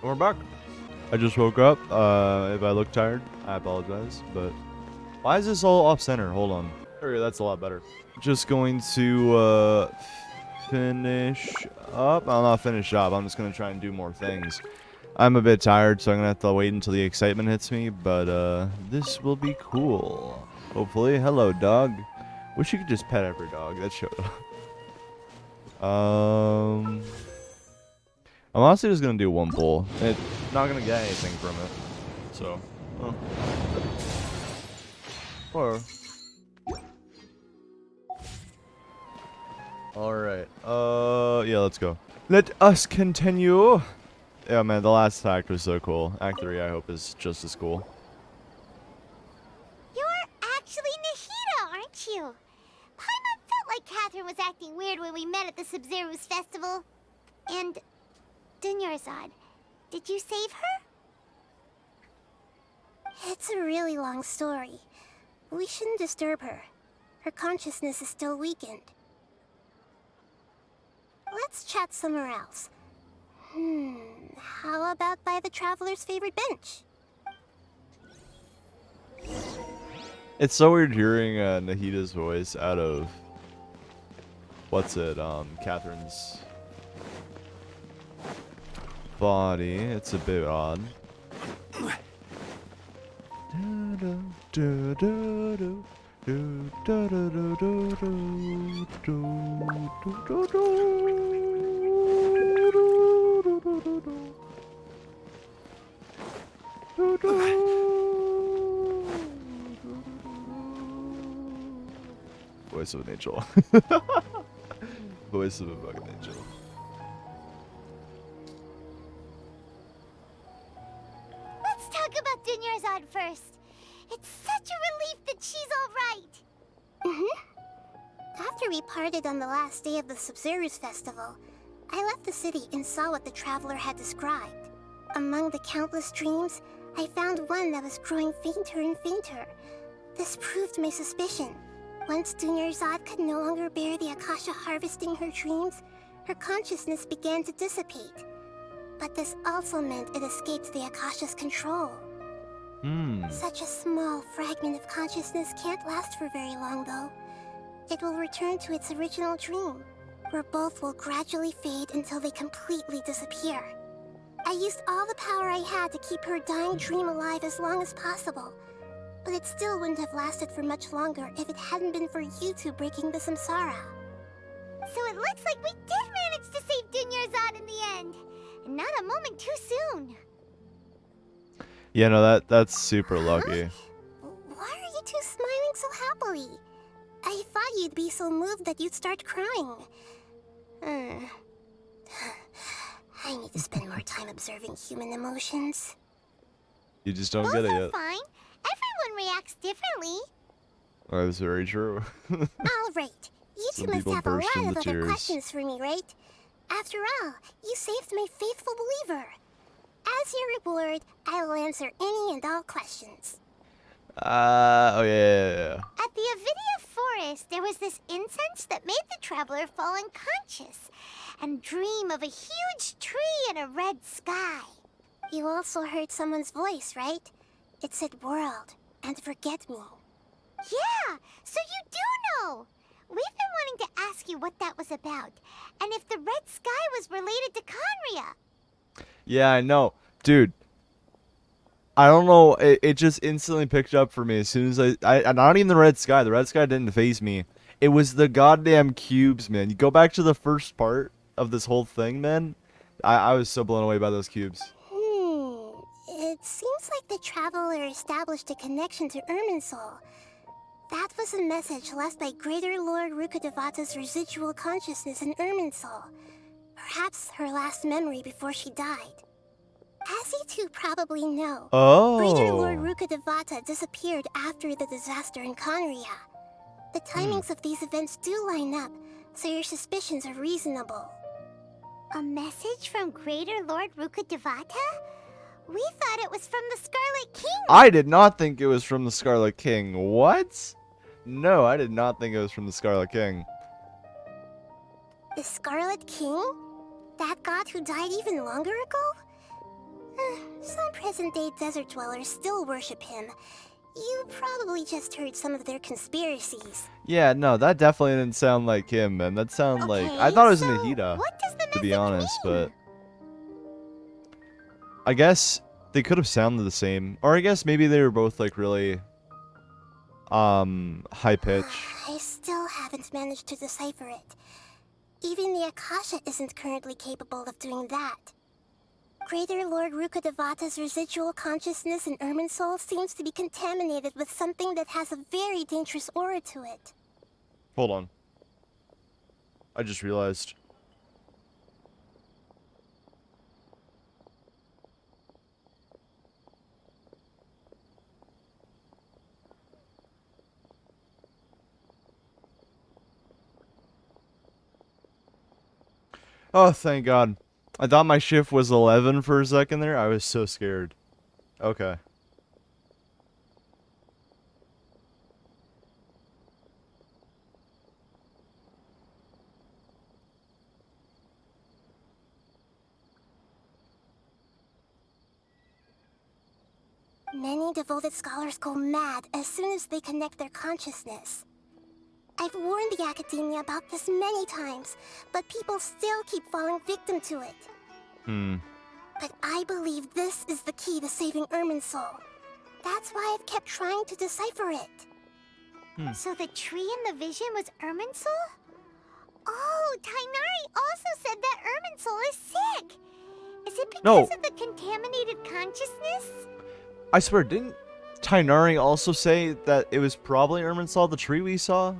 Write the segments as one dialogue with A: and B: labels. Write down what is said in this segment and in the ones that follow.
A: We're back. I just woke up. If I look tired, I apologize. But why is this all off center? Hold on. Okay, that's a lot better. Just going to finish up. I'll not finish up. I'm just gonna try and do more things. I'm a bit tired, so I'm gonna have to wait until the excitement hits me. But this will be cool. Hopefully. Hello, dog. Wish you could just pet every dog that showed up. I'm honestly just gonna do one pull. It's not gonna get anything from it. So, or alright. Yeah, let's go. Let us continue. Yeah, man, the last act was so cool. Act 3, I hope, is just as cool.
B: You're actually Nahida, aren't you? Paimon felt like Catherine was acting weird when we met at the Sumeru's festival. And Dunyarzad, did you save her? It's a really long story. We shouldn't disturb her. Her consciousness is still weakened. Let's chat somewhere else. How about by the Traveler's favorite bench?
A: It's so weird hearing Nahida's voice out of Catherine's body. It's a bit odd. Voice of an angel. Voice of a fucking angel.
B: Let's talk about Dunyarzad first. It's such a relief that she's all right. After we parted on the last day of the Sumeru's festival, I left the city and saw what the Traveler had described. Among the countless dreams, I found one that was growing fainter and fainter. This proved my suspicion. Once Dunyarzad could no longer bear the Akasha harvesting her dreams, her consciousness began to dissipate. But this also meant it escaped the Akasha's control. Such a small fragment of consciousness can't last for very long, though. It will return to its original dream, where both will gradually fade until they completely disappear. I used all the power I had to keep her dying dream alive as long as possible, but it still wouldn't have lasted for much longer if it hadn't been for you two breaking the samsara. So it looks like we did manage to save Dunyarzad in the end, and not a moment too soon.
A: Yeah, no, that's super lucky.
B: Why are you two smiling so happily? I thought you'd be so moved that you'd start crying. I need to spend more time observing human emotions.
A: You just don't get it yet.
B: Fine. Everyone reacts differently.
A: Oh, that's very true.
B: All right. You two must have a lot of other
A: tears.
B: questions for me, right? After all, you saved my faithful believer. As your reward, I will answer any and all questions.
A: Oh yeah.
B: At the Avidia forest, there was this incense that made the Traveler fall unconscious and dream of a huge tree and a red sky. You also heard someone's voice, right? It said world and forget me. Yeah, so you do know. We've been wanting to ask you what that was about, and if the red sky was related to Conria.
A: Yeah, I know. Dude, I don't know. It just instantly picked up for me as soon as I not even the red sky. The red sky didn't faze me. It was the goddamn cubes, man. You go back to the first part of this whole thing, man. I was so blown away by those cubes.
B: It seems like the Traveler established a connection to Irminsul. That was a message left by Greater Lord Rukkhadevata's residual consciousness in Irminsul. Perhaps her last memory before she died. As you two probably know, Greater Lord Rukkhadevata disappeared after the disaster in Conria. The timings of these events do line up, so your suspicions are reasonable. A message from Greater Lord Rukkhadevata? We thought it was from the Scarlet King.
A: I did not think it was from the Scarlet King. What? No, I did not think it was from the Scarlet King.
B: The Scarlet King? That god who died even longer ago? present-day desert dwellers still worship him. You probably just heard some of their conspiracies.
A: Yeah, no, that definitely didn't sound like him, man. That sounded like... I
B: Okay,
A: thought it was
B: so
A: Nahida,
B: what does the
A: to be
B: message
A: honest,
B: mean?
A: but... I guess they could have sounded the same. Or I guess maybe they were both, like, really... high pitch.
B: I still haven't managed to decipher it. Even the Akasha isn't currently capable of doing that. Greater Lord Rukkhadevata's residual consciousness in Irminsul seems to be contaminated with something that has a very dangerous aura to it.
A: Hold on. I just realized. Oh, thank God. I thought my shift was 11 for a second there. I was so scared. Okay.
B: Many devoted scholars go mad as soon as they connect their consciousness. I've warned the academia about this many times, but people still keep falling victim to it. But I believe this is the key to saving Irminsul. That's why I've kept trying to decipher it. So the tree in the vision was Irminsul? Oh, Tainari also said that Irminsul is sick. Is it because of the contaminated consciousness?
A: I swear, didn't Tainari also say that it was probably Irminsul, the tree we saw?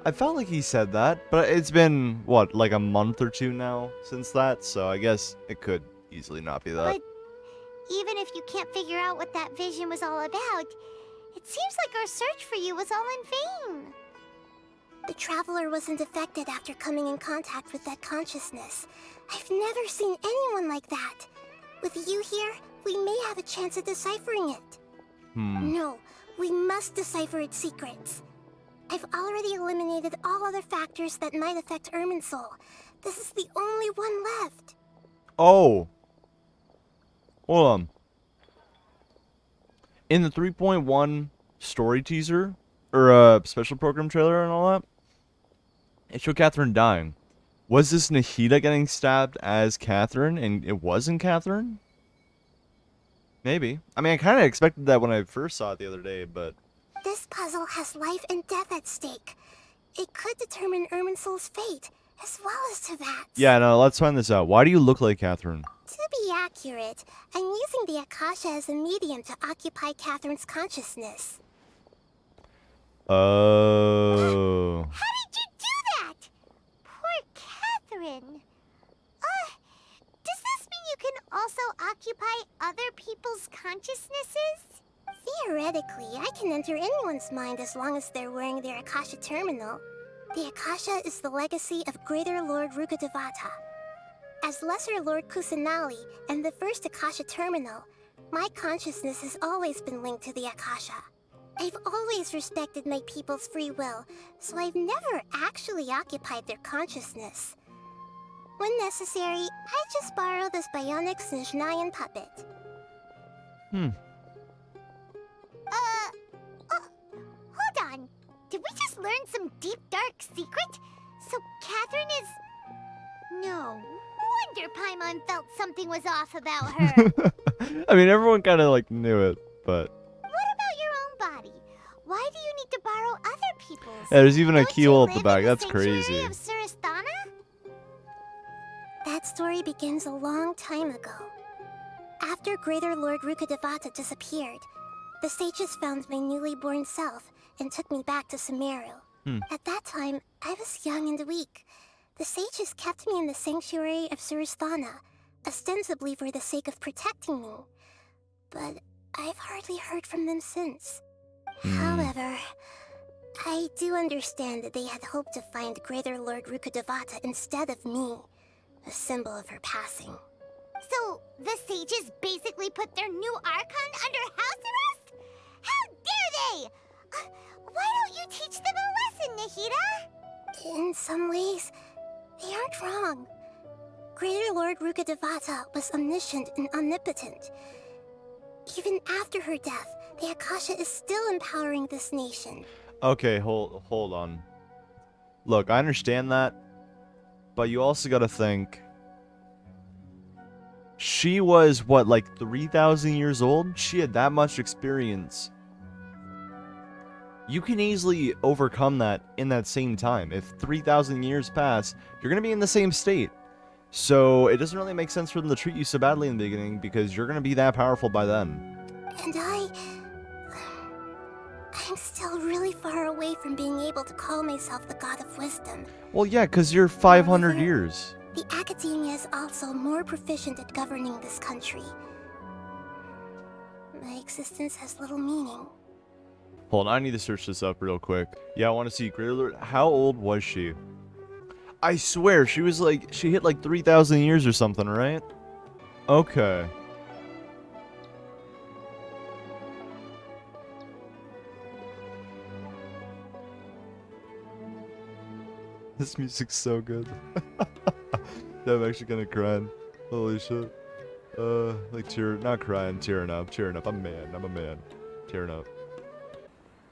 A: I felt like he said that, but it's been, what, like a month or two now since that, so I guess it could easily not be that.
B: But even if you can't figure out what that vision was all about, it seems like our search for you was all in vain. The Traveler wasn't affected after coming in contact with that consciousness. I've never seen anyone like that. With you here, we may have a chance at deciphering it. No, we must decipher its secrets. I've already eliminated all other factors that might affect Irminsul. This is the only one left.
A: Oh. Hold on. In the 3.1 story teaser, or special program trailer and all that, it showed Catherine dying. Was this Nahida getting stabbed as Catherine, and it wasn't Catherine? Maybe. I mean, I kind of expected that when I first saw it the other day, but...
B: This puzzle has life and death at stake. It could determine Irminsul's fate, as well as Tevat's.
A: Yeah, no, let's find this out. Why do you look like Catherine?
B: To be accurate, I'm using the Akasha as a medium to occupy Catherine's consciousness.
A: Oh.
B: How did you do that? Poor Catherine. Does this mean you can also occupy other people's consciousnesses? Theoretically, I can enter anyone's mind as long as they're wearing their Akasha terminal. The Akasha is the legacy of Greater Lord Rukkhadevata. As Lesser Lord Kusanali and the first Akasha terminal, my consciousness has always been linked to the Akasha. I've always respected my people's free will, so I've never actually occupied their consciousness. When necessary, I just borrow this bionic Snezhnayan puppet. Hold on. Did we just learn some deep, dark secret? So Catherine is... No wonder Paimon felt something was off about her.
A: I mean, everyone kind of, like, knew it, but...
B: What about your own body? Why do you need to borrow other people's?
A: Yeah, there's even a
B: Don't you
A: keyhole at the
B: live
A: back.
B: in the
A: That's
B: sanctuary
A: crazy.
B: of Surasthana? That story begins a long time ago. After Greater Lord Rukkhadevata disappeared, the sages found my newly born self and took me back to Sumeru. At that time, I was young and weak. The sages kept me in the sanctuary of Surasthana, ostensibly for the sake of protecting me. But I've hardly heard from them since. However, I do understand that they had hoped to find Greater Lord Rukkhadevata instead of me, a symbol of her passing. So, the sages basically put their new Archon under house arrest? How dare they! Why don't you teach them a lesson, Nahida? In some ways, they aren't wrong. Greater Lord Rukadevata was omniscient and omnipotent. Even after her death, the Akasha is still empowering this nation.
A: Okay, hold on. Look, I understand that, but you also gotta think. She was, what, like 3,000 years old? She had that much experience. You can easily overcome that in that same time. If 3,000 years pass, you're gonna be in the same state. So it doesn't really make sense for them to treat you so badly in the beginning because you're gonna be that powerful by then.
B: And I'm still really far away from being able to call myself the God of Wisdom.
A: Well, yeah, because you're 500 years.
B: The academia is also more proficient at governing this country. My existence has little meaning.
A: Hold on, I need to search this up real quick. Yeah, I want to see Greater Lord. How old was she? I swear, she was like, she hit like 3,000 years or something, right? Okay. This music's so good. Yeah, I'm actually gonna cry. Holy shit. Like not crying, tearing up. I'm a man. Tearing up.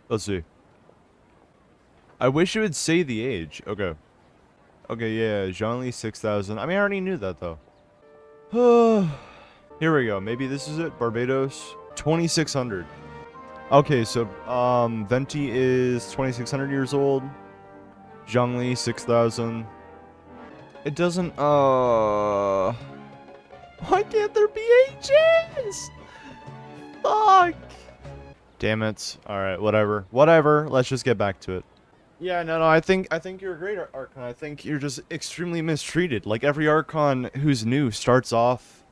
A: Let's see. I wish it would say the age. Okay. Okay, yeah, Zhongli 6,000. I mean, I already knew that, though. Here we go. Maybe this is it. Barbados. 2,600. Okay, so, Venti is 2,600 years old. Zhongli, 6,000. It doesn't, Why can't there be ages? Fuck! Damn it. Alright, whatever. Whatever. Let's just get back to it. Yeah, no, I think you're a great Archon. I think you're just extremely mistreated. Like, every Archon who's new starts off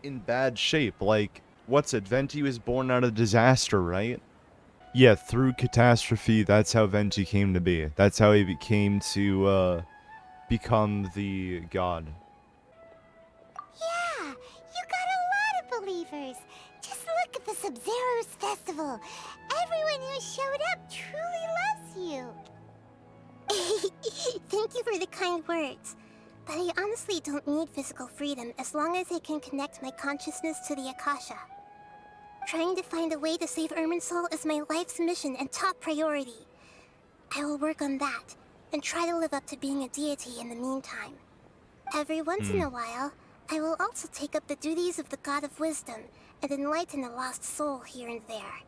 A: in bad shape. Like, what's it? Venti was born out of disaster, right? Yeah, through catastrophe, that's how Venti came to be. That's how he became to, become the god.
B: Yeah, you got a lot of believers. Just look at the Sub-Zero's festival. Everyone who showed up truly loves you. Thank you for the kind words. But I honestly don't need physical freedom as long as I can connect my consciousness to the Akasha. Trying to find a way to save Irminsul is my life's mission and top priority. I will work on that, and try to live up to being a deity in the meantime. Every once in a while, I will also take up the duties of the God of Wisdom and enlighten a lost soul here and there.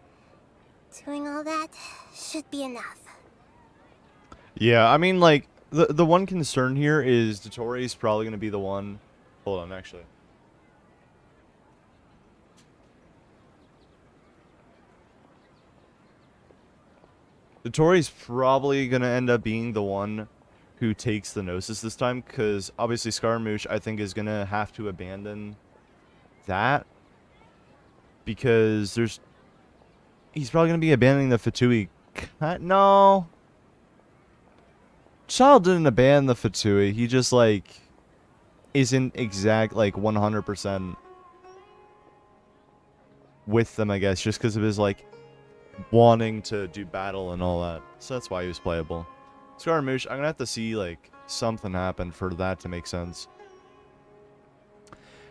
B: Doing all that should be enough.
A: Yeah, I mean, like, the one concern here is Dotori's probably going to be the one... Hold on, actually. Dotori's probably going to end up being the one who takes the Gnosis this time, because obviously Scaramouche, I think, is going to have to abandon that. Because there's... He's probably going to be abandoning the Fatui. No. Child didn't abandon the Fatui. He just, like, isn't exact, like, 100% with them, I guess, just because of his, like, wanting to do battle and all that. So that's why he was playable. Scaramouche, I'm gonna have to see, like, something happen for that to make sense.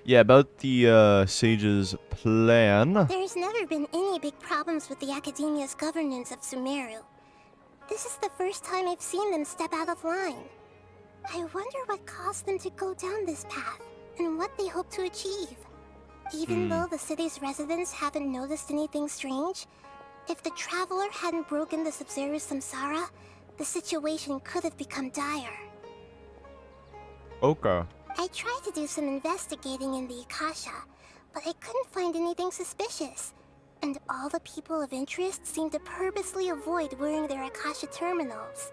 A: Yeah, about the, Sage's plan.
B: There's never been any big problems with the Academia's governance of Sumeru. This is the first time I've seen them step out of line. I wonder what caused them to go down this path, and what they hope to achieve. Even though the city's residents haven't noticed anything strange, if the Traveler hadn't broken the Sub-Zero samsara, the situation could have become dire.
A: Okay.
B: I tried to do some investigating in the Akasha, but I couldn't find anything suspicious. And all the people of interest seem to purposely avoid wearing their Akasha terminals.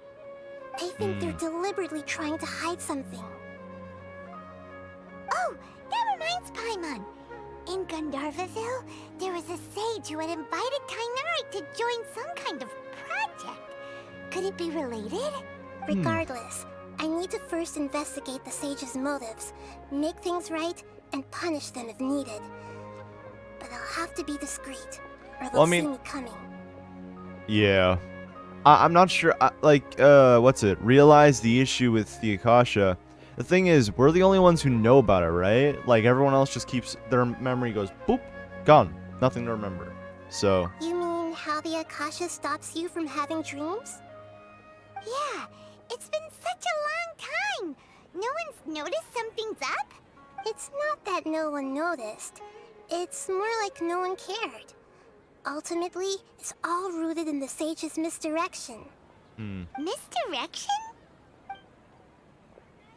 B: I think they're deliberately trying to hide something. Oh, that reminds Paimon. In Gandharvaville, there was a sage who had invited Kainari to join some kind of project. Could it be related? Regardless, I need to first investigate the sage's motives, make things right, and punish them if needed. But I'll have to be discreet, or they'll see me coming.
A: Yeah. I'm not sure, what's it? Realize the issue with the Akasha. The thing is, we're the only ones who know about it, right? Like, everyone else just keeps, their memory goes, boop, gone. Nothing to remember. So,
B: You mean how the Akasha stops you from having dreams? Yeah, it's been such a long time. No one's noticed something's up? It's not that no one noticed. It's more like no one cared. Ultimately, it's all rooted in the sage's misdirection. Misdirection?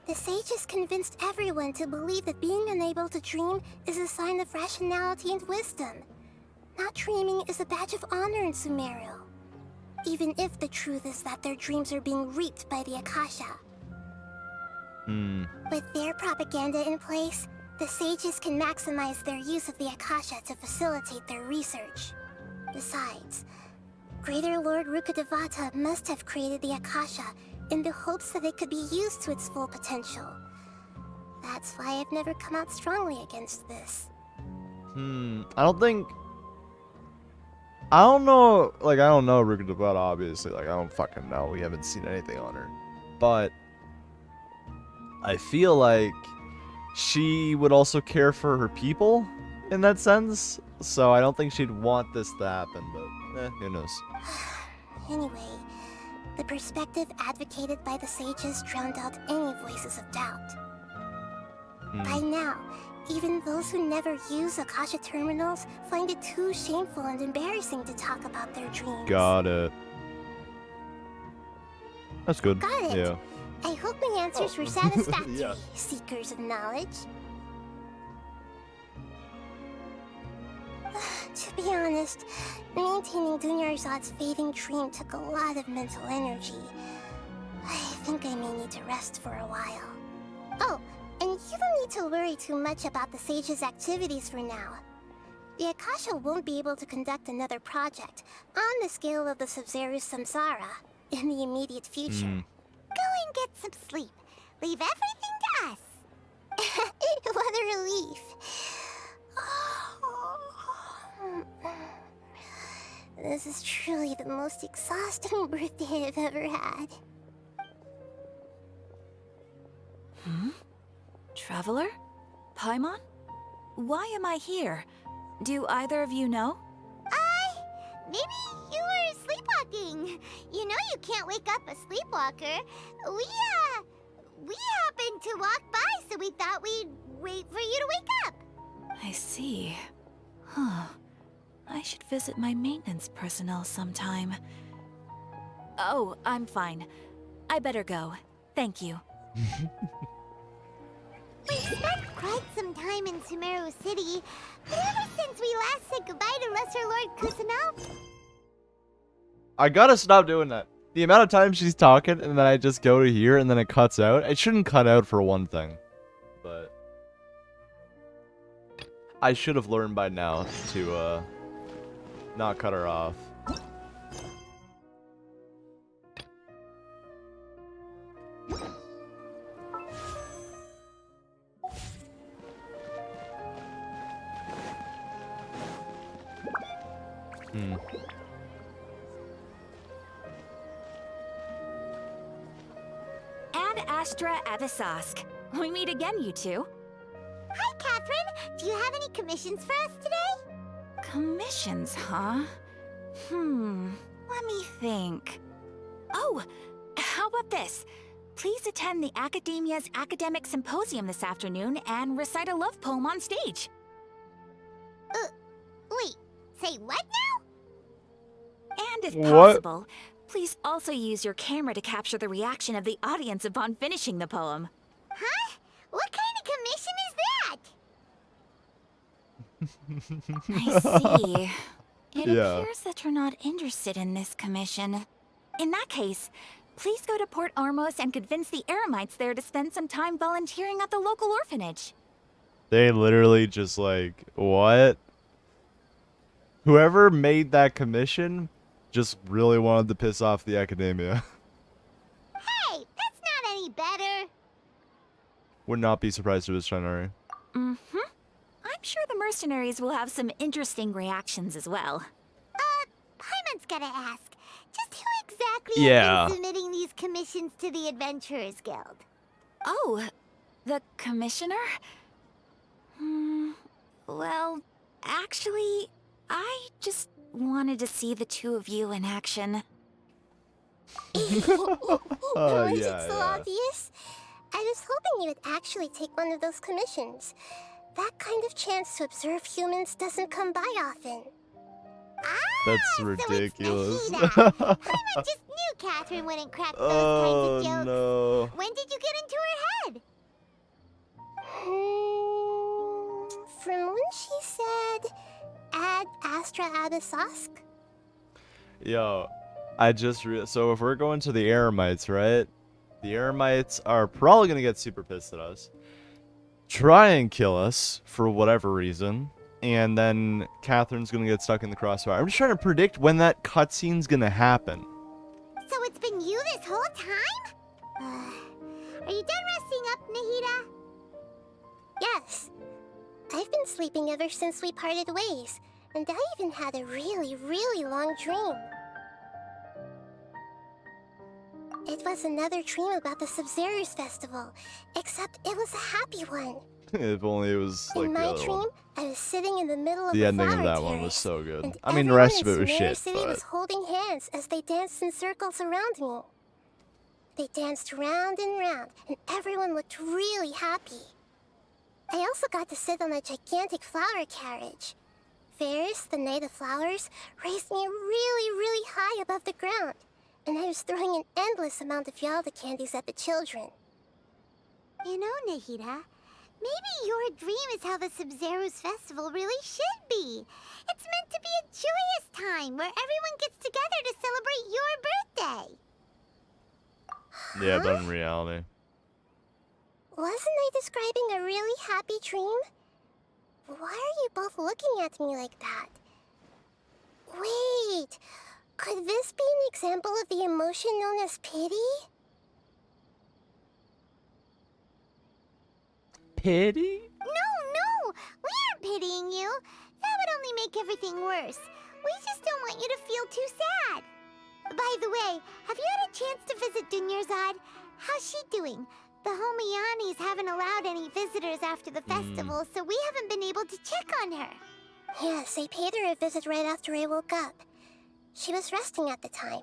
B: The sages convinced everyone to believe that being unable to dream is a sign of rationality and wisdom. Not dreaming is a badge of honor in Sumeru. Even if the truth is that their dreams are being reaped by the Akasha. With their propaganda in place, the sages can maximize their use of the Akasha to facilitate their research. Besides, Greater Lord Rukkhadevata must have created the Akasha in the hopes that it could be used to its full potential. That's why I've never come out strongly against this.
A: I don't think... I don't know, like, I don't know Rukkhadevata, obviously. Like, I don't fucking know. We haven't seen anything on her. But I feel like she would also care for her people in that sense. So I don't think she'd want this to happen, but who knows.
B: Anyway, the perspective advocated by the sages drowned out any voices of doubt. By now, even those who never use Akasha terminals find it too shameful and embarrassing to talk about their dreams.
A: Got it. That's good.
B: Got it.
A: Yeah.
B: I hope my answers were satisfactory,
A: Yeah.
B: seekers of knowledge. To be honest, maintaining Dunyarzad's fading dream took a lot of mental energy. I think I may need to rest for a while. Oh, and you don't need to worry too much about the sage's activities for now. The Akasha won't be able to conduct another project on the scale of the Sub-Zero Samsara in the immediate future. Go and get some sleep. Leave everything to us. What a relief. This is truly the most exhausting birthday I've ever had.
C: Traveler? Paimon? Why am I here? Do either of you know?
B: Maybe you were sleepwalking. You know you can't wake up a sleepwalker. We happened to walk by, so we thought we'd wait for you to wake up.
C: I see. Huh. I should visit my maintenance personnel sometime. Oh, I'm fine. I better go. Thank you.
B: We spent quite some time in Sumeru City, but ever since we last said goodbye to Lesser Lord Kusanali...
A: I gotta stop doing that. The amount of time she's talking, and then I just go to here, and then it cuts out. It shouldn't cut out for one thing. But I should have learned by now to, not cut her off.
C: Ad Astra Avisask. We meet again, you two.
B: Hi, Catherine. Do you have any commissions for us today?
C: Commissions, huh? Let me think. Oh, how about this? Please attend the Academia's Academic Symposium this afternoon and recite a love poem on stage.
B: Wait, say what now?
C: And if
A: What?
C: possible, please also use your camera to capture the reaction of the audience upon finishing the poem.
B: Huh? What kind of commission is that?
C: I see. It
A: Yeah.
C: appears that you're not interested in this commission. In that case, please go to Port Ormos and convince the Eremites there to spend some time volunteering at the local orphanage.
A: They literally just like, what? Whoever made that commission just really wanted to piss off the academia.
B: Hey, that's not any better.
A: Would not be surprised if it was Shinari.
C: I'm sure the mercenaries will have some interesting reactions as well.
B: Paimon's gotta ask. Just who exactly
A: Yeah.
B: has been submitting these commissions to the Adventurers Guild?
C: Oh, The commissioner? Well, actually, I just wanted to see the two of you in action.
B: Was
A: Yeah,
B: it so
A: yeah.
B: obvious? I was hoping you would actually take one of those commissions. That kind of chance to observe humans doesn't come by often.
A: That's
B: So it's
A: ridiculous.
B: Nahida. I just knew Catherine wouldn't crack those kinds
A: Oh
B: of jokes.
A: no.
B: When did you get into her head? From when she said, "Ad Astra Abyssosque"?
A: Yo, I just so if we're going to the Eremites, right? The Eremites are probably gonna get super pissed at us, try and kill us for whatever reason, and then Catherine's gonna get stuck in the crossfire. I'm just trying to predict when that cutscene's gonna happen.
B: So it's been you this whole time? Are you done resting up, Nahida? Yes. I've been sleeping ever since we parted ways, and I even had a really, really long dream. It was another dream about the Sub-Zero's festival, except it was a happy one.
A: If only it was like
B: In
A: the
B: my
A: other
B: dream,
A: one.
B: I was sitting in the middle of
A: The
B: the
A: ending of
B: flower
A: that one was
B: terrace,
A: so good.
B: and
A: I mean, the
B: everyone
A: rest
B: in
A: of it was
B: Sumeru
A: shit,
B: City
A: but
B: was holding hands as they danced in circles around me. They danced round and round, and everyone looked really happy. I also got to sit on a gigantic flower carriage. Ferris, the Knight of Flowers, raised me really, really high above the ground, and I was throwing an endless amount of Yalda candies at the children. You know, Nahida, maybe your dream is how the Sub-Zero's festival really should be. It's meant to be a joyous time where everyone gets together to celebrate your birthday.
A: yeah, but in reality.
B: Wasn't I describing a really happy dream? Why are you both looking at me like that? Wait, could this be an example of the emotion known as pity?
A: Pity?
B: No, we aren't pitying you. That would only make everything worse. We just don't want you to feel too sad. By the way, have you had a chance to visit Dunyarzad? How's she doing? The Homianis haven't allowed any visitors after the festival, so we haven't been able to check on her. Yes, I paid her a visit right after I woke up. She was resting at the time.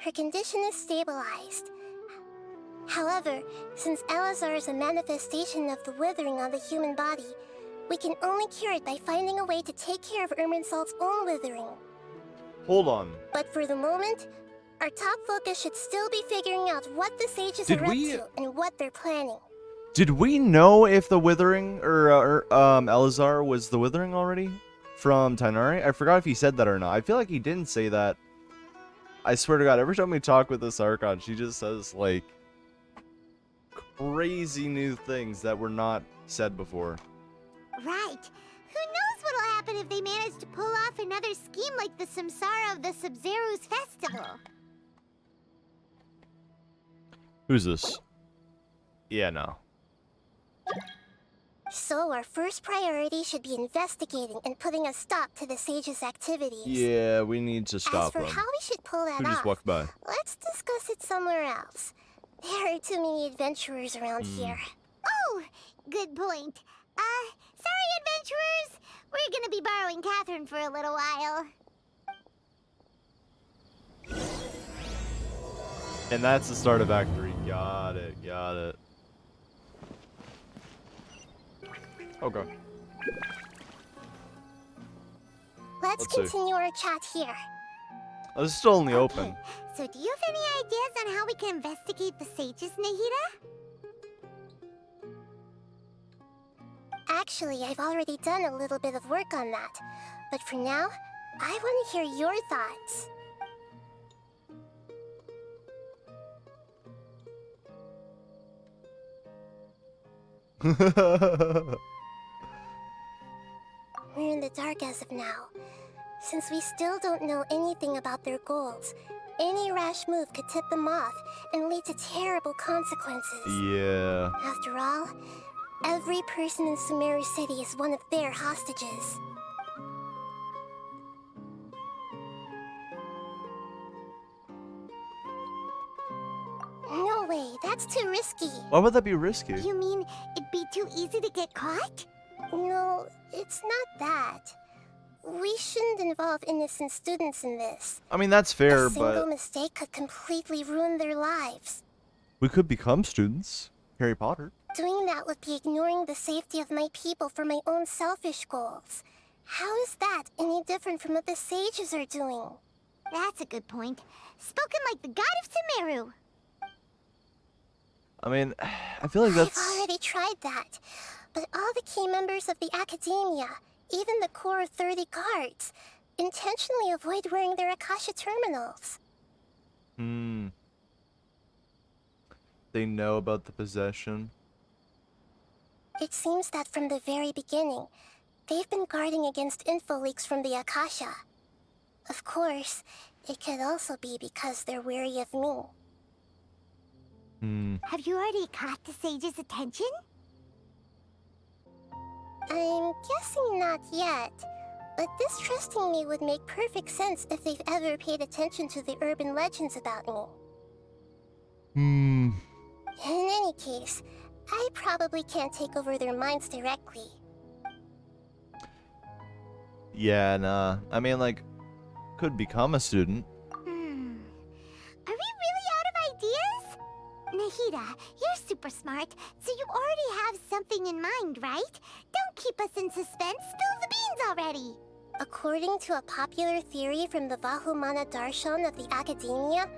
B: Her condition is stabilized. However, since Elazar is a manifestation of the withering on the human body, we can only cure it by finding a way to take care of Irminsul's own withering.
A: Hold on.
B: But for the moment, our top focus should still be figuring out what the sages
A: Did
B: are up
A: we-
B: to and what they're planning.
A: Did we know if the Withering or Elazar was the Withering already from Tainari? I forgot if he said that or not. I feel like he didn't say that. I swear to God, every time we talk with this Archon, she just says like crazy new things that were not said before.
B: Right. Who knows what'll happen if they manage to pull off another scheme like the Samsara of the Sub-Zero's festival.
A: Who's this? Yeah, no.
B: So our first priority should be investigating and putting a stop to the sages' activities.
A: Yeah, we need to
B: As
A: stop
B: for
A: them.
B: how we should pull that
A: Who just
B: off,
A: walked by?
B: let's discuss it somewhere else. There are too many adventurers around here. Oh, good point. Sorry, adventurers. We're gonna be borrowing Catherine for a little while.
A: And that's the start of Act 3. Got it, got it. Okay.
B: Let's
A: Let's see.
B: continue our chat here.
A: Oh, this is still in the open.
B: So do you have any ideas on how we can investigate the sages, Nahida? Actually, I've already done a little bit of work on that. But for now, I want to hear your thoughts. We're in the dark as of now. Since we still don't know anything about their goals, any rash move could tip them off and lead to terrible consequences.
A: Yeah.
B: After all, every person in Sumeru City is one of their hostages. No way, that's too risky.
A: Why would that be risky?
B: You mean it'd be too easy to get caught? No, it's not that. We shouldn't involve innocent students in this.
A: I mean, that's fair,
B: A single
A: but
B: mistake could completely ruin their lives.
A: we could become students. Harry Potter.
B: Doing that would be ignoring the safety of my people for my own selfish goals. How is that any different from what the sages are doing? That's a good point. Spoken like the god of Sumeru.
A: I mean, I feel like that's...
B: I've already tried that. But all the key members of the academia, even the core 30 guards, intentionally avoid wearing their Akasha terminals.
A: They know about the possession.
B: It seems that from the very beginning, they've been guarding against info leaks from the Akasha. Of course, it could also be because they're wary of me. Have you already caught the sage's attention? I'm guessing not yet, but distrusting me would make perfect sense if they've ever paid attention to the urban legends about me. In any case, I probably can't take over their minds directly.
A: Yeah, nah. I mean, like, could become a student.
B: Are we really out of ideas? Nahida, you're super smart, so you already have something in mind, right? Don't keep us in suspense. Spill the beans already. According to a popular theory from the Vahumana Darshan of the Academia,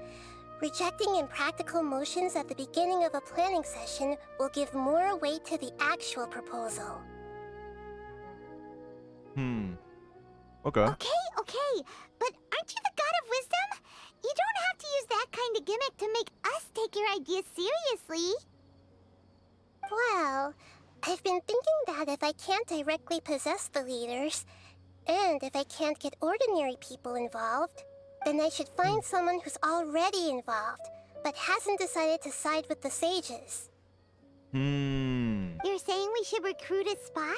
B: rejecting impractical motions at the beginning of a planning session will give more weight to the actual proposal.
A: Okay.
B: Okay, but aren't you the god of wisdom? You don't have to use that kind of gimmick to make us take your ideas seriously. Well, I've been thinking that if I can't directly possess the leaders, and if I can't get ordinary people involved, then I should find someone who's already involved, but hasn't decided to side with the sages. You're saying we should recruit a spy?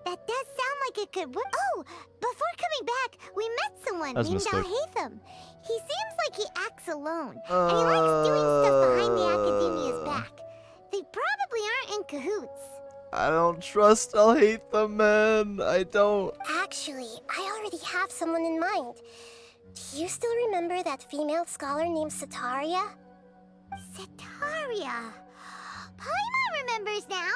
B: That does sound like it could work. Oh, before coming back, we met someone
A: That's a
B: named
A: mistake.
B: Alhaitham. He seems like he acts alone, and he likes doing stuff behind the Academia's back. They probably aren't in cahoots.
A: I don't trust Alhaitham, man. I don't.
B: Actually, I already have someone in mind. Do you still remember that female scholar named Setaria? Setaria? Paimon remembers now.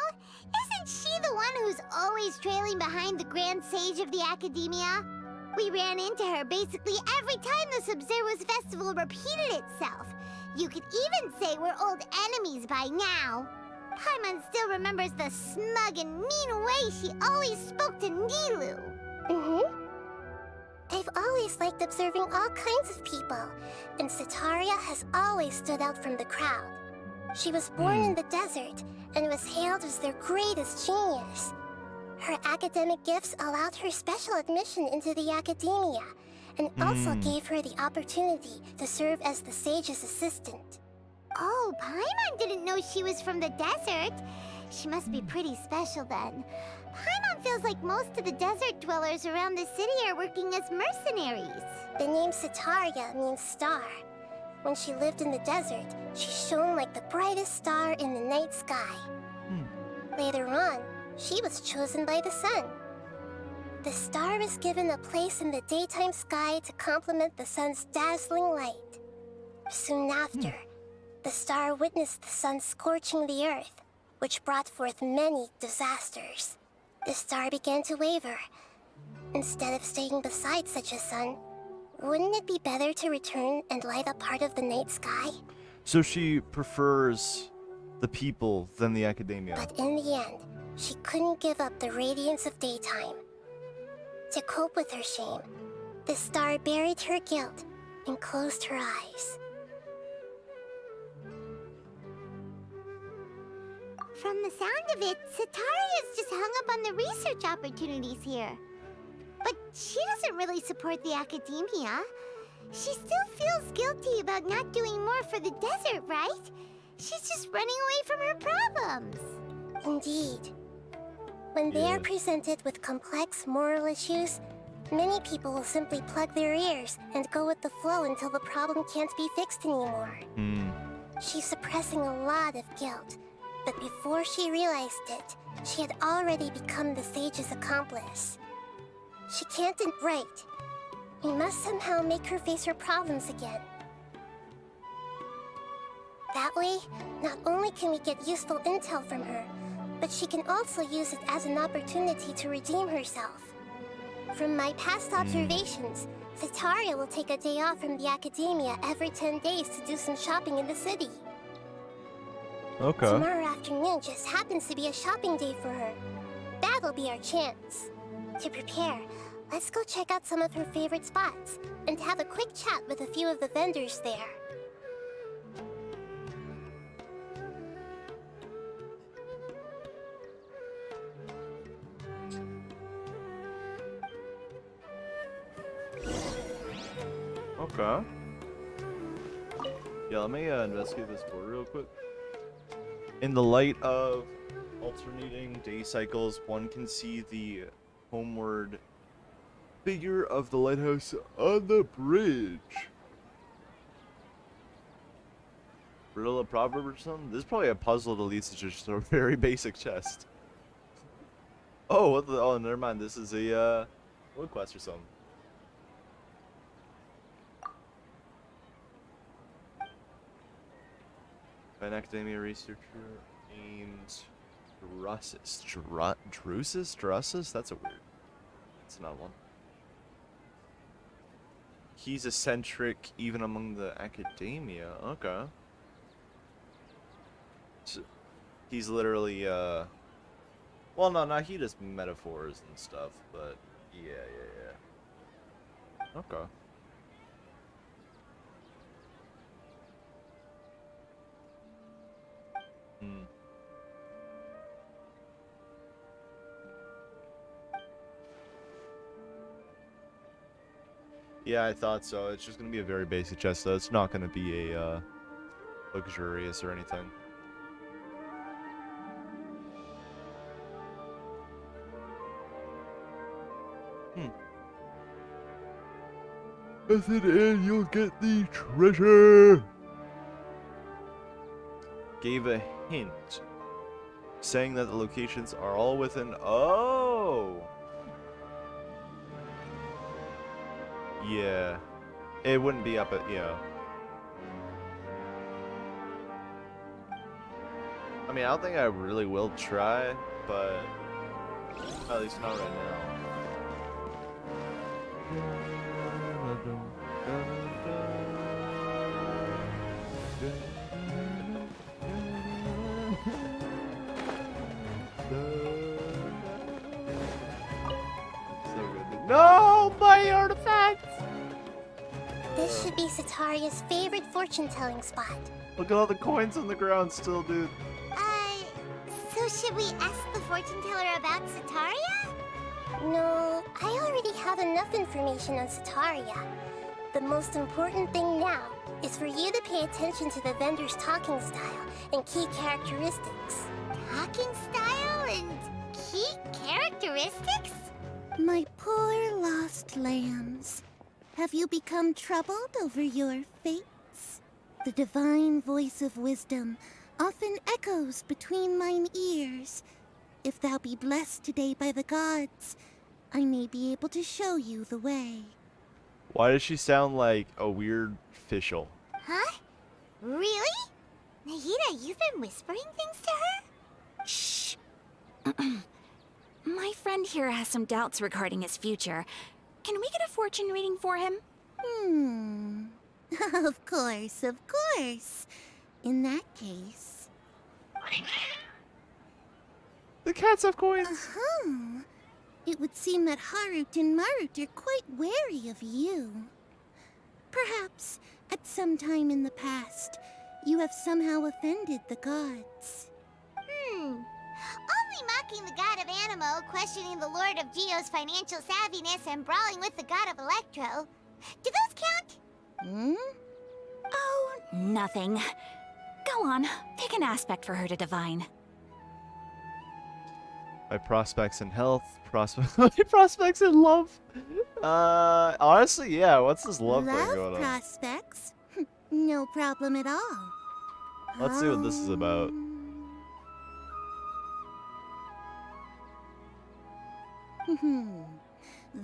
B: Isn't she the one who's always trailing behind the Grand Sage of the Academia? We ran into her basically every time the Sub-Zero's festival repeated itself. You could even say we're old enemies by now. Paimon still remembers the smug and mean way she always spoke to Nilu. I've always liked observing all kinds of people, and Setaria has always stood out from the crowd. She was born in the desert and was hailed as their greatest genius. Her academic gifts allowed her special admission into the academia, and also gave her the opportunity to serve as the sage's assistant. Oh, Paimon didn't know she was from the desert. She must be pretty special then. Paimon feels like most of the desert dwellers around the city are working as mercenaries. The name Setaria means star. When she lived in the desert, she shone like the brightest star in the night sky. Later on, she was chosen by the sun. The star was given a place in the daytime sky to complement the sun's dazzling light. Soon after, the star witnessed the sun scorching the earth, which brought forth many disasters. The star began to waver. Instead of staying beside such a sun, wouldn't it be better to return and light up part of the night sky?
A: So she prefers the people than the academia.
B: But in the end, she couldn't give up the radiance of daytime. To cope with her shame, the star buried her guilt and closed her eyes. From the sound of it, Setaria's just hung up on the research opportunities here. But she doesn't really support the academia. She still feels guilty about not doing more for the desert, right? She's just running away from her problems. Indeed. When they are presented with complex moral issues, many people will simply plug their ears and go with the flow until the problem can't be fixed anymore. She's suppressing a lot of guilt, but before she realized it, she had already become the sage's accomplice. She can't think right. We must somehow make her face her problems again. That way, not only can we get useful intel from her, but she can also use it as an opportunity to redeem herself. From my past observations, Cetaria will take a day off from the academia every 10 days to do some shopping in the city.
A: Okay.
B: Tomorrow afternoon just happens to be a shopping day for her. That'll be our chance. To prepare, let's go check out some of her favorite spots and have a quick chat with a few of the vendors there.
A: Okay. Yeah, let me investigate this board real quick. In the light of alternating day cycles, one can see the homeward figure of the lighthouse on the bridge. Riddle a proverb or something? This is probably a puzzle to lead to just a very basic chest. Oh, what the? Oh, never mind. This is a wood quest or something. An academia researcher named Drusus. Drusus? That's a weird. That's not one. He's eccentric even among the academia. Okay. So, he's literally, well, no, he does metaphors and stuff, but yeah. Okay. Hmm. Yeah, I thought so. It's just gonna be a very basic chest, though. It's not gonna be a luxurious or anything. Method and you'll get the treasure. Gave a hint, saying that the locations are all within. Oh. Yeah, it wouldn't be up at I mean, I don't think I really will try, but at least not right now. No, my artifacts!
B: This should be Cetaria's favorite fortune-telling spot.
A: Look at all the coins on the ground still, dude.
B: So should we ask the fortune teller about Cetaria? No, I already have enough information on Cetaria. The most important thing now is for you to pay attention to the vendor's talking style and key characteristics. Talking style and key characteristics?
D: My poor lost lambs, have you become troubled over your fates? The divine voice of wisdom often echoes between mine ears. If thou be blessed today by the gods, I may be able to show you the way.
A: Why does she sound like a weird official?
B: Huh? Really? Nahida, you've been whispering things to her?
C: Shh. My friend here has some doubts regarding his future. Can we get a fortune reading for him?
D: Of course, of course. In that case...
A: The cats have coins!
D: It would seem that Harut and Marut are quite wary of you. Perhaps, at some time in the past, you have somehow offended the gods.
B: Only mocking the god of Animo, questioning the Lord of Geo's financial savviness, and brawling with the god of Electro. Do those count?
C: Oh, nothing. Go on, pick an aspect for her to divine.
A: My prospects in health, my prospects in love. Honestly, yeah, what's this love thing going on?
D: Prospects? No problem at all.
A: Let's see what this is about.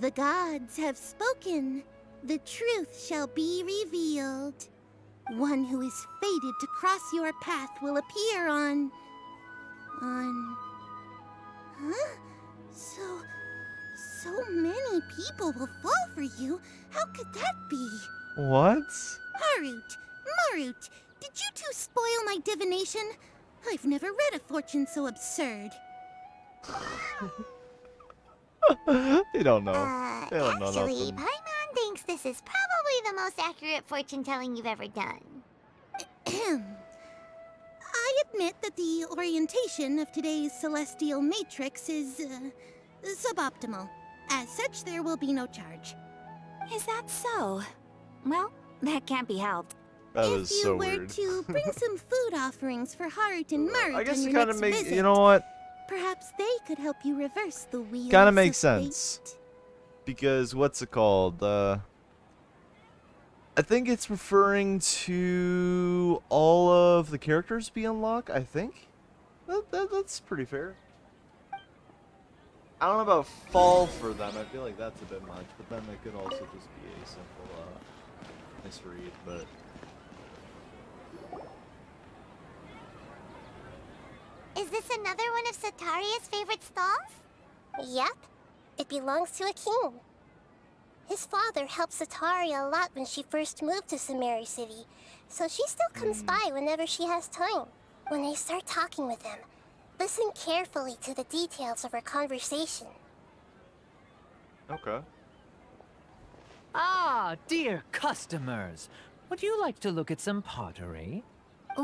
D: The gods have spoken. The truth shall be revealed. One who is fated to cross your path will appear on... Huh? So many people will fall for you. How could that be?
A: What?
D: Marut, did you two spoil my divination? I've never read a fortune so absurd.
A: They don't know. They don't know
B: Actually,
A: nothing.
B: Paimon thinks this is probably the most accurate fortune telling you've ever done.
D: I admit that the orientation of today's celestial matrix is suboptimal. As such, there will be no charge.
C: Is that so? Well, that can't be helped.
A: That
D: if
A: was
D: you
A: so
D: were
A: weird.
D: to bring some food offerings for Heart and Marut
A: I guess
D: on
A: it
D: your
A: kind of
D: next
A: makes.
D: visit,
A: You know what?
D: perhaps they could help you reverse the wheels.
A: Kind of
D: of
A: makes
D: fate.
A: sense. Because what's it called? I think it's referring to all of the characters be unlocked. I think that's pretty fair. I don't know about fall for them. I feel like that's a bit much, but then it could also just be a simple misread. But
B: Is this another one of Sataria's favorite stalls?
E: Yep. It belongs to a king. His father helped Sataria a lot when she first moved to Sumeru City, so she still comes by whenever she has time. When they start talking with him, listen carefully to the details of her conversation.
A: okay.
F: Ah, dear customers. Would you like to look at some pottery?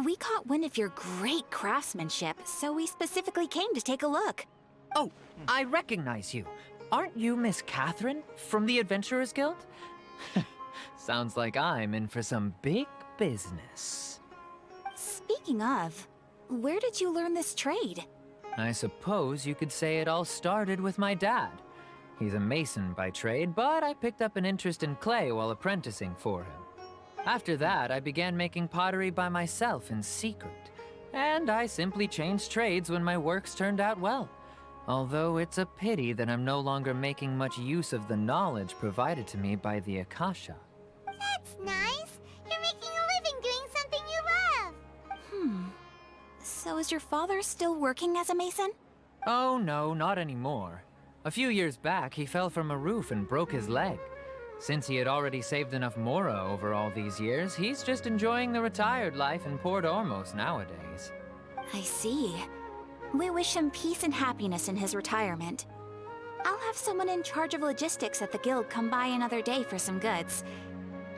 C: We caught wind of your great craftsmanship, so we specifically came to take a look.
F: Oh, I recognize you. Aren't you Miss Catherine from the Adventurers Guild? Sounds like I'm in for some big business.
C: Speaking of, where did you learn this trade?
F: I suppose you could say it all started with my dad. He's a mason by trade, but I picked up an interest in clay while apprenticing for him. After that, I began making pottery by myself in secret, and I simply changed trades when my works turned out well. Although it's a pity that I'm no longer making much use of the knowledge provided to me by the Akasha.
B: That's nice. You're making a living doing something you love.
C: So is your father still working as a mason?
F: Oh no, not anymore. A few years back, he fell from a roof and broke his leg. Since he had already saved enough Mora over all these years, he's just enjoying the retired life in Port Ormos nowadays.
C: I see. We wish him peace and happiness in his retirement. I'll have someone in charge of logistics at the guild come by another day for some goods.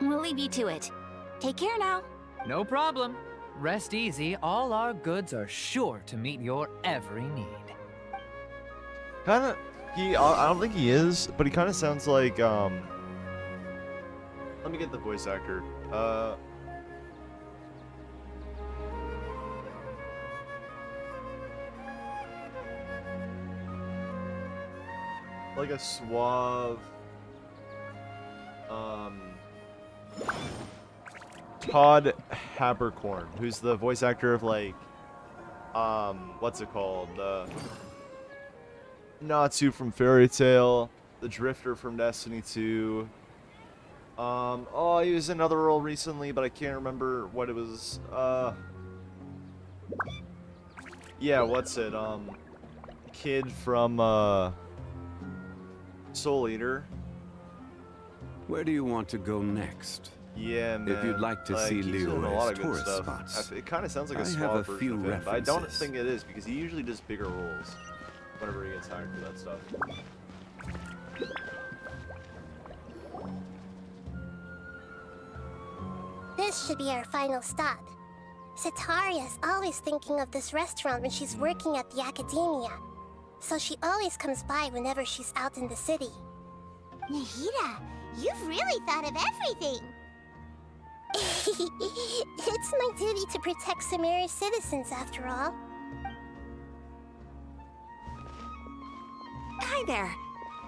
C: We'll leave you to it. Take care now.
F: No problem. Rest easy, all our goods are sure to meet your every need.
A: Kind of. I don't think he is, but he kind of sounds like Let me get the voice actor. Like a suave, Todd Habercorn, who's the voice actor of like, what's it called? Natsu from Fairy Tail, the Drifter from Destiny 2. Oh, he was in another role recently, but I can't remember what it was. Yeah, what's it? Kid from, Soul Eater.
G: Where do you want to go next?
A: Yeah, man.
G: If you'd like to see
A: he's doing a
G: Leroy's
A: lot of good
G: tourist
A: stuff.
G: spots,
A: It kind of sounds like a
G: I have
A: small
G: a
A: version
G: few
A: of him, but I don't
G: references.
A: think it is because he usually does bigger roles whenever he gets hired for that stuff.
E: This should be our final stop. Sataria's always thinking of this restaurant when she's working at the academia, so she always comes by whenever she's out in the city.
B: Nahida, you've really thought of everything.
E: It's my duty to protect Sumeru's citizens, after all.
C: Hi there.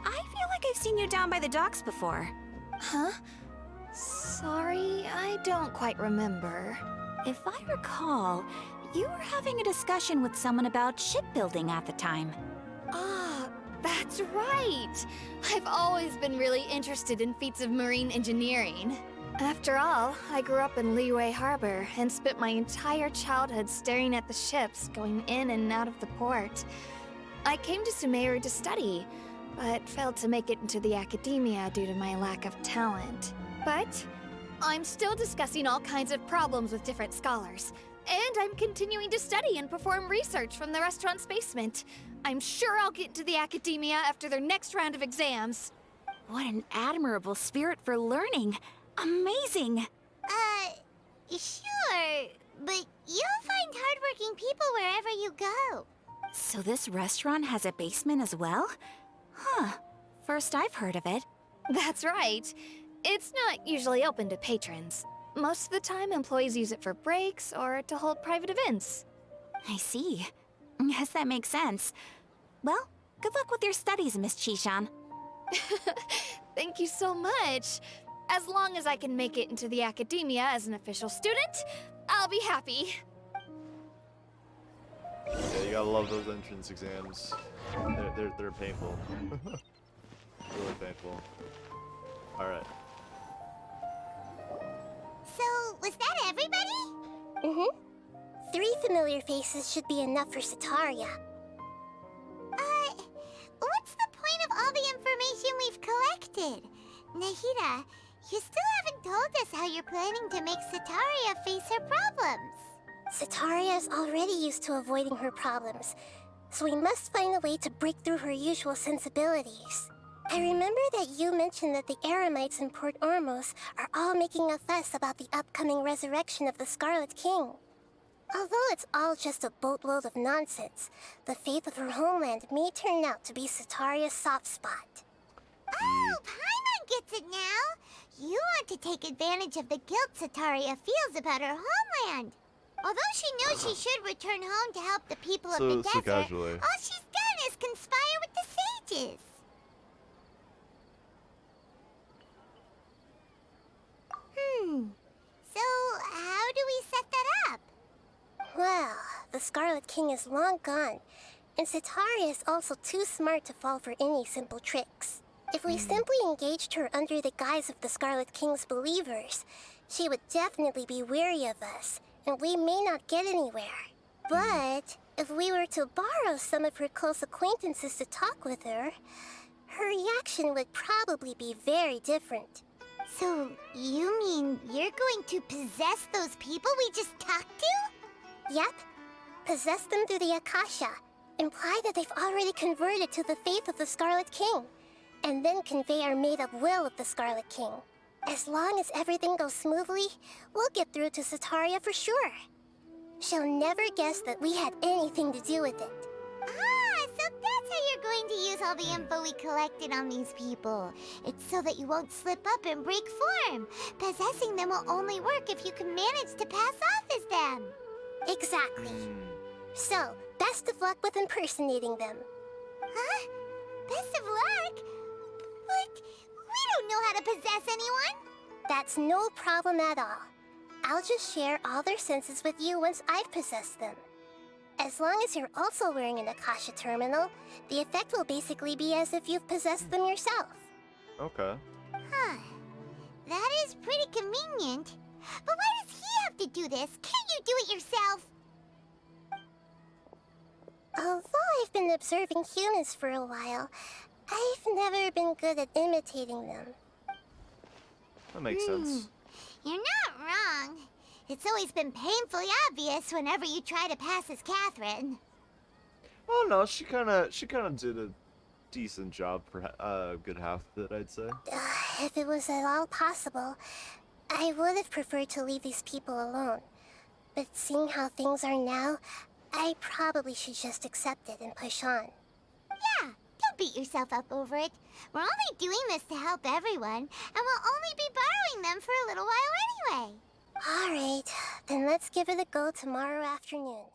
C: I feel like I've seen you down by the docks before.
H: Huh? Sorry, I don't quite remember.
C: If I recall, you were having a discussion with someone about shipbuilding at the time.
H: Ah, that's right! I've always been really interested in feats of marine engineering. After all, I grew up in Liyue Harbor and spent my entire childhood staring at the ships going in and out of the port. I came to Sumeru to study, but failed to make it into the academia due to my lack of talent. But I'm still discussing all kinds of problems with different scholars, and I'm continuing to study and perform research from the restaurant's basement. I'm sure I'll get into the academia after their next round of exams.
C: What an admirable spirit for learning! Amazing!
B: Sure, but you'll find hardworking people wherever you go.
C: So this restaurant has a basement as well? Huh. First I've heard of it.
H: That's right. It's not usually open to patrons. Most of the time, employees use it for breaks or to hold private events.
C: I see. Guess that makes sense. Well, good luck with your studies, Miss Chishan.
H: Thank you so much. As long as I can make it into the academia as an official student, I'll be happy.
A: Yeah, you gotta love those entrance exams. They're painful. Really painful. Alright.
B: So, was that everybody?
E: Mm-hmm. 3 familiar faces should be enough for Sataria.
B: What's the point of all the information we've collected? Nahida, you still haven't told us how you're planning to make Sataria face her problems.
E: Sataria is already used to avoiding her problems, so we must find a way to break through her usual sensibilities. I remember that you mentioned that the Eremites in Port Ormos are all making a fuss about the upcoming resurrection of the Scarlet King. Although it's all just a boatload of nonsense, the faith of her homeland may turn out to be Sataria's soft spot.
B: Oh, Paimon gets it now! You want to take advantage of the guilt Sataria feels about her homeland. Although she knows she should return home to help the people of the
A: So
B: desert,
A: casually.
B: all she's done is conspire with the sages. So how do we set that up?
E: Well, the Scarlet King is long gone, and Sataria is also too smart to fall for any simple tricks. If we simply engaged her under the guise of the Scarlet King's believers, she would definitely be wary of us, and we may not get anywhere. But if we were to borrow some of her close acquaintances to talk with her, her reaction would probably be very different.
B: So you mean you're going to possess those people we just talked to?
E: Yep. Possess them through the Akasha. Imply that they've already converted to the faith of the Scarlet King. And then convey our made-up will of the Scarlet King. As long as everything goes smoothly, we'll get through to Sataria for sure. She'll never guess that we had anything to do with it.
B: Ah, so that's how you're going to use all the info we collected on these people. It's so that you won't slip up and break form. Possessing them will only work if you can manage to pass off as them.
E: Exactly. So, best of luck with impersonating them.
B: Huh? Best of luck? But we don't know how to possess anyone.
E: That's no problem at all. I'll just share all their senses with you once I've possessed them. As long as you're also wearing an Akasha terminal, the effect will basically be as if you've possessed them yourself.
A: Okay.
B: Huh. That is pretty convenient. But why does he have to do this? Can't you do it yourself?
E: Although I've been observing humans for a while, I've never been good at imitating them.
A: That makes sense.
B: You're not wrong. It's always been painfully obvious whenever you try to pass as Catherine.
A: Oh no, she kind of did a decent job for a good half of it, I'd say.
E: If it was at all possible, I would have preferred to leave these people alone. But seeing how things are now, I probably should just accept it and push on.
B: Yeah, don't beat yourself up over it. We're only doing this to help everyone, and we'll only be borrowing them for a little while anyway.
E: Alright, then let's give it a go tomorrow afternoon.